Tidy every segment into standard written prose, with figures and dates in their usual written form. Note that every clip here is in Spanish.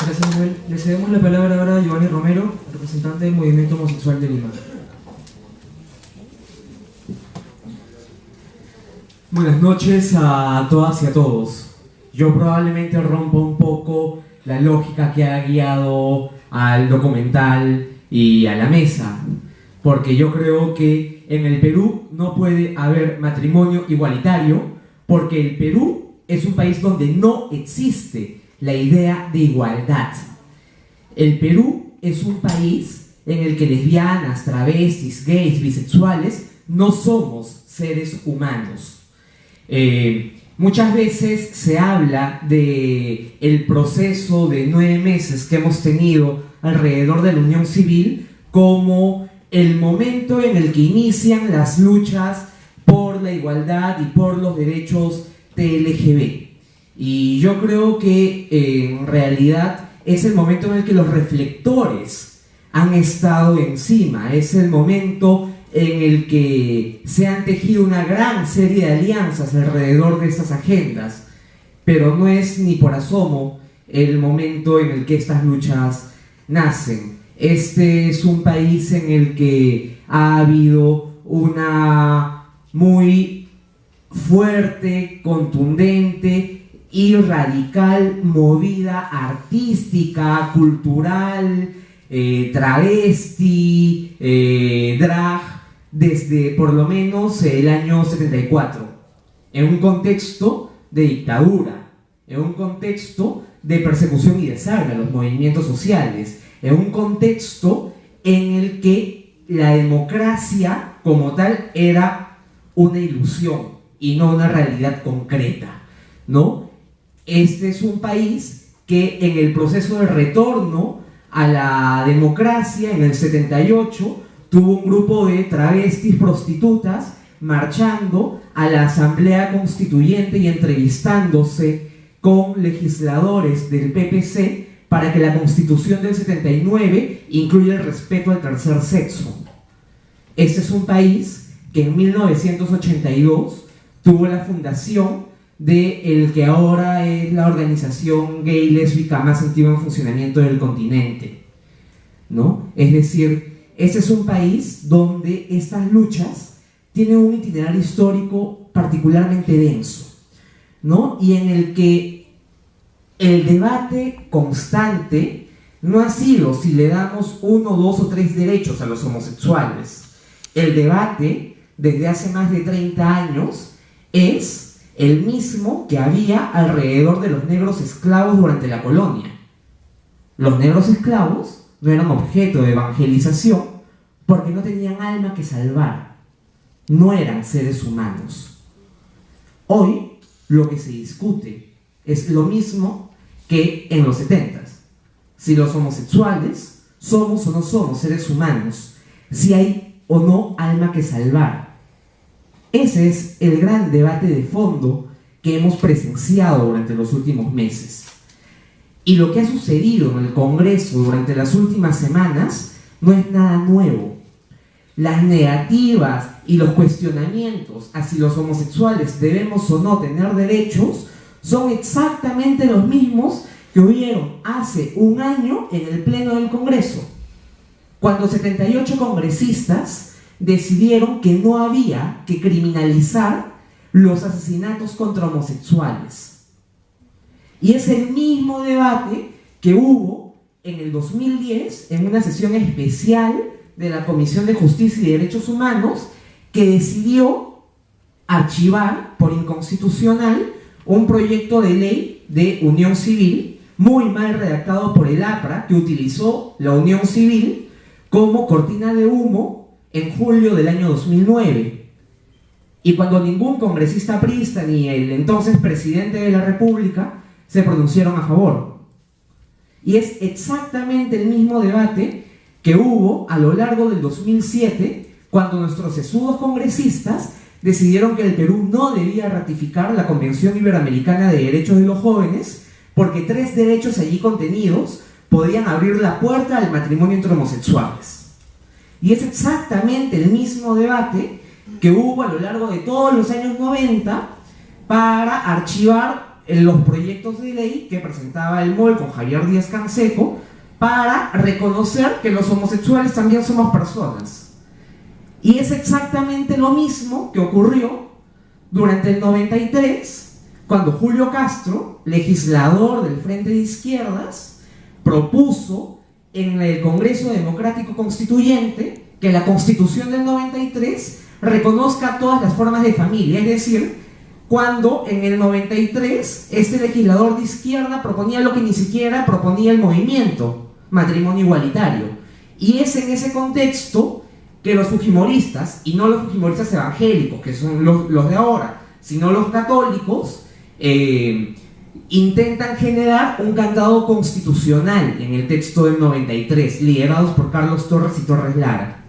Gracias, Manuel. Le cedemos la palabra ahora a Giovanni Romero, representante del Movimiento Homosexual de Lima. Buenas noches a todas y a todos. Yo probablemente rompo un poco la lógica que ha guiado al documental y a la mesa, porque yo creo que en el Perú no puede haber matrimonio igualitario, porque el Perú es un país donde no existe la idea de igualdad. El Perú es un país en el que lesbianas, travestis, gays, bisexuales no somos seres humanos. Muchas veces se habla de el proceso de 9 meses que hemos tenido alrededor de la unión civil como el momento en el que inician las luchas por la igualdad y por los derechos TLGB. Y yo creo que en realidad es el momento en el que los reflectores han estado encima, es el momento en el que se han tejido una gran serie de alianzas alrededor de estas agendas, pero no es ni por asomo el momento en el que estas luchas nacen. Este es un país en el que ha habido una muy fuerte, contundente y radical movida artística, cultural, travesti, drag, desde por lo menos el año 74, en un contexto de dictadura, en un contexto de persecución y desarme a los movimientos sociales, en un contexto en el que la democracia como tal era una ilusión y no una realidad concreta, ¿no? Este es un país que en el proceso de retorno a la democracia en el 78 tuvo un grupo de travestis prostitutas marchando a la Asamblea Constituyente y entrevistándose con legisladores del PPC para que la Constitución del 79 incluya el respeto al tercer sexo. Este es un país que en 1982 tuvo la fundación de el que ahora es la organización gay lésbica más antigua en funcionamiento del continente, ¿no? Es decir, este es un país donde estas luchas tienen un itinerario histórico particularmente denso, ¿no? Y en el que el debate constante no ha sido si le damos 1, 2 o 3 derechos a los homosexuales. El debate, desde hace más de 30 años, es el mismo que había alrededor de los negros esclavos durante la colonia. Los negros esclavos no eran objeto de evangelización porque no tenían alma que salvar, no eran seres humanos. Hoy lo que se discute es lo mismo que en los 70s. Si los homosexuales somos o no somos seres humanos, si hay o no alma que salvar. Ese es el gran debate de fondo que hemos presenciado durante los últimos meses. Y lo que ha sucedido en el Congreso durante las últimas semanas no es nada nuevo. Las negativas y los cuestionamientos a si los homosexuales debemos o no tener derechos son exactamente los mismos que hubieron hace un año en el Pleno del Congreso, cuando 78 congresistas decidieron que no había que criminalizar los asesinatos contra homosexuales. Y es el mismo debate que hubo en el 2010 en una sesión especial de la Comisión de Justicia y Derechos Humanos, que decidió archivar por inconstitucional un proyecto de ley de unión civil muy mal redactado por el APRA, que utilizó la unión civil como cortina de humo en julio del año 2009. Y cuando ningún congresista priista ni el entonces presidente de la República se pronunciaron a favor. Y es exactamente el mismo debate que hubo a lo largo del 2007, cuando nuestros sesudos congresistas decidieron que el Perú no debía ratificar la Convención Iberoamericana de Derechos de los Jóvenes, porque 3 derechos allí contenidos podían abrir la puerta al matrimonio entre homosexuales. Y es exactamente el mismo debate que hubo a lo largo de todos los años 90 para archivar los proyectos de ley que presentaba el MOL con Javier Díaz Canseco para reconocer que los homosexuales también somos personas. Y es exactamente lo mismo que ocurrió durante el 93, cuando Julio Castro, legislador del Frente de Izquierdas, propuso en el Congreso Democrático Constituyente que la Constitución del 93 reconozca todas las formas de familia, es decir, cuando en el 93 este legislador de izquierda proponía lo que ni siquiera proponía el movimiento, matrimonio igualitario. Y es en ese contexto que los fujimoristas, y no los fujimoristas evangélicos, que son los de ahora, sino los católicos, intentan generar un candado constitucional en el texto del 93, liderados por Carlos Torres y Torres Lara.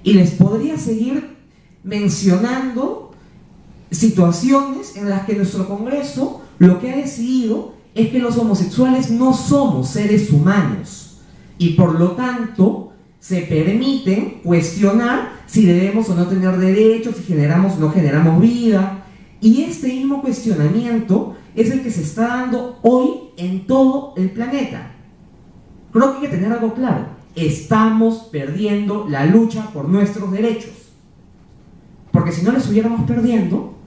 Y les podría seguir mencionando situaciones en las que nuestro Congreso lo que ha decidido es que los homosexuales no somos seres humanos y por lo tanto se permiten cuestionar si debemos o no tener derechos, si generamos o no generamos vida. Y este mismo cuestionamiento es el que se está dando hoy en todo el planeta. Creo que hay que tener algo claro: estamos perdiendo la lucha por nuestros derechos, porque si no les estuviéramos perdiendo,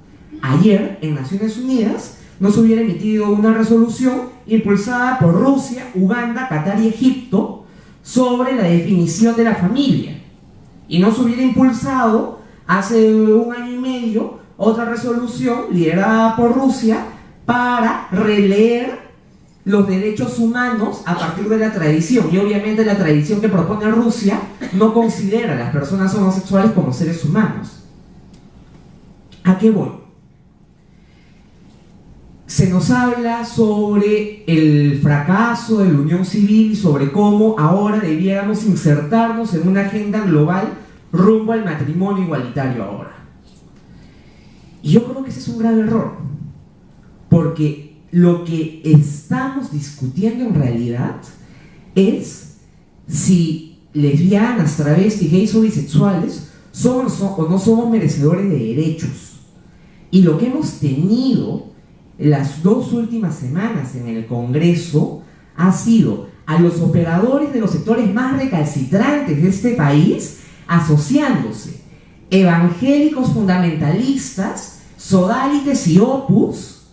ayer en Naciones Unidas no se hubiera emitido una resolución impulsada por Rusia, Uganda, Qatar y Egipto sobre la definición de la familia, y no se hubiera impulsado hace un año y medio otra resolución liderada por Rusia para releer los derechos humanos a partir de la tradición. Y obviamente la tradición que propone Rusia no considera a las personas homosexuales como seres humanos. ¿A qué voy? Se nos habla sobre el fracaso de la unión civil y sobre cómo ahora debiéramos insertarnos en una agenda global rumbo al matrimonio igualitario ahora. Y yo creo que ese es un grave error, porque lo que estamos discutiendo en realidad es si lesbianas, travestis, gays o bisexuales somos o no somos merecedores de derechos. Y lo que hemos tenido las 2 últimas semanas en el Congreso ha sido a los operadores de los sectores más recalcitrantes de este país asociándose, evangélicos fundamentalistas, sodalites y opus,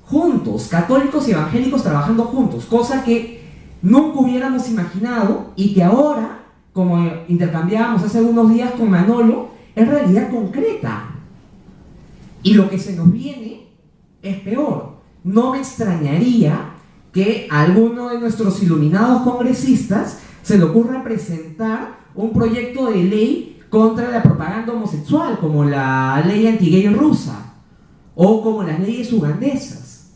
juntos, católicos y evangélicos trabajando juntos, cosa que nunca hubiéramos imaginado y que ahora, como intercambiábamos hace algunos días con Manolo, es realidad concreta. Y lo que se nos viene es peor. No me extrañaría que a alguno de nuestros iluminados congresistas se le ocurra presentar un proyecto de ley contra la propaganda homosexual, como la ley anti-gay rusa o como las leyes ugandesas.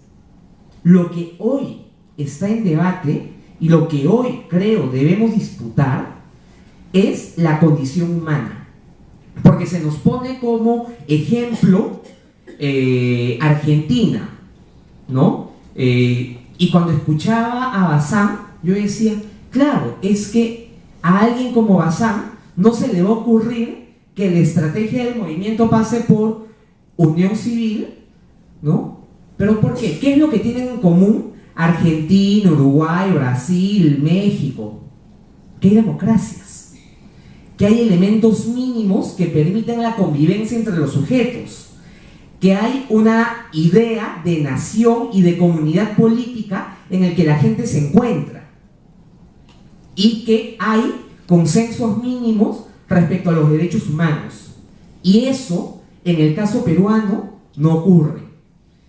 Lo que hoy está en debate y lo que hoy creo debemos disputar es la condición humana, porque se nos pone como ejemplo Argentina, ¿no? Y cuando escuchaba a Bazán, yo decía, claro, es que a alguien como Bazán no se le va a ocurrir que la estrategia del movimiento pase por unión civil, ¿no? ¿Pero por qué? ¿Qué es lo que tienen en común Argentina, Uruguay, Brasil, México? Que hay democracias, que hay elementos mínimos que permiten la convivencia entre los sujetos, que hay una idea de nación y de comunidad política en el que la gente se encuentra y que hay consensos mínimos respecto a los derechos humanos. Y eso, en el caso peruano, no ocurre.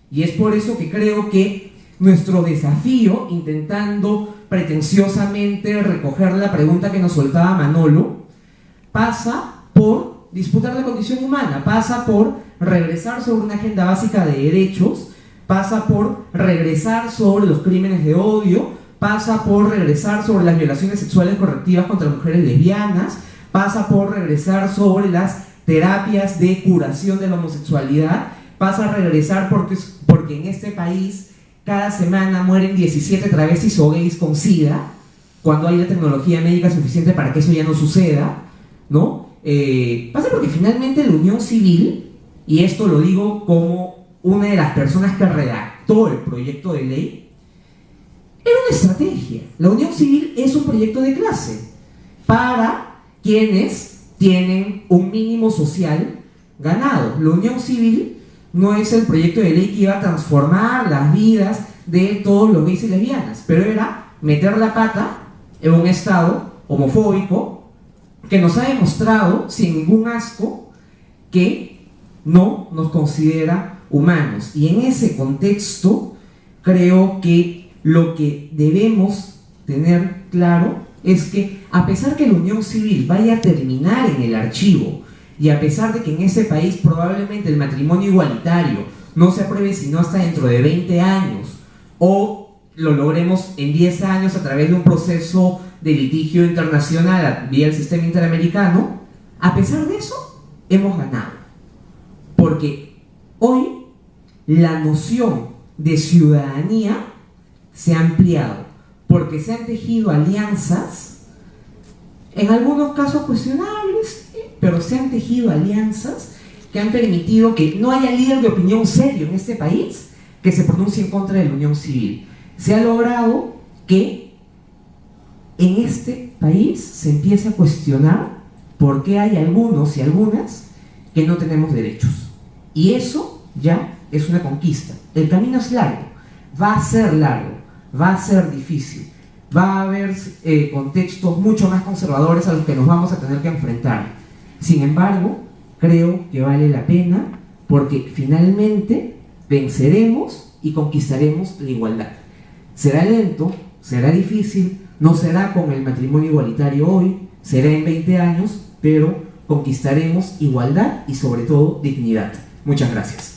Y es por eso que creo que nuestro desafío, intentando pretenciosamente recoger la pregunta que nos soltaba Manolo, pasa por disputar la condición humana, pasa por regresar sobre una agenda básica de derechos, pasa por regresar sobre los crímenes de odio, pasa por regresar sobre las violaciones sexuales correctivas contra mujeres lesbianas, pasa por regresar sobre las terapias de curación de la homosexualidad, pasa a regresar porque en este país cada semana mueren 17 travestis o gays con SIDA, cuando hay la tecnología médica suficiente para que eso ya no suceda, ¿no? Pasa porque finalmente la unión civil, y esto lo digo como una de las personas que redactó redactó el proyecto de ley, era una estrategia. La unión civil es un proyecto de clase para quienes tienen un mínimo social ganado. La unión civil no es el proyecto de ley que iba a transformar las vidas de todos los gays y lesbianas, pero era meter la pata en un estado homofóbico que nos ha demostrado sin ningún asco que no nos considera humanos. Y en ese contexto creo que lo que debemos tener claro es que, a pesar que la unión civil vaya a terminar en el archivo, y a pesar de que en ese país probablemente el matrimonio igualitario no se apruebe sino hasta dentro de 20 años, o lo logremos en 10 años a través de un proceso de litigio internacional vía el sistema interamericano, a pesar de eso, hemos ganado. Porque hoy la noción de ciudadanía se ha ampliado, porque se han tejido alianzas, en algunos casos cuestionables, pero se han tejido alianzas que han permitido que no haya líder de opinión serio en este país que se pronuncie en contra de la unión civil. Se ha logrado que en este país se empiece a cuestionar por qué hay algunos y algunas que no tenemos derechos. Y eso ya es una conquista. El camino es largo, va a ser largo, va a ser difícil, va a haber contextos mucho más conservadores a los que nos vamos a tener que enfrentar. Sin embargo, creo que vale la pena porque finalmente venceremos y conquistaremos la igualdad. Será lento, será difícil, no será con el matrimonio igualitario hoy, será en 20 años, pero conquistaremos igualdad y sobre todo dignidad. Muchas gracias.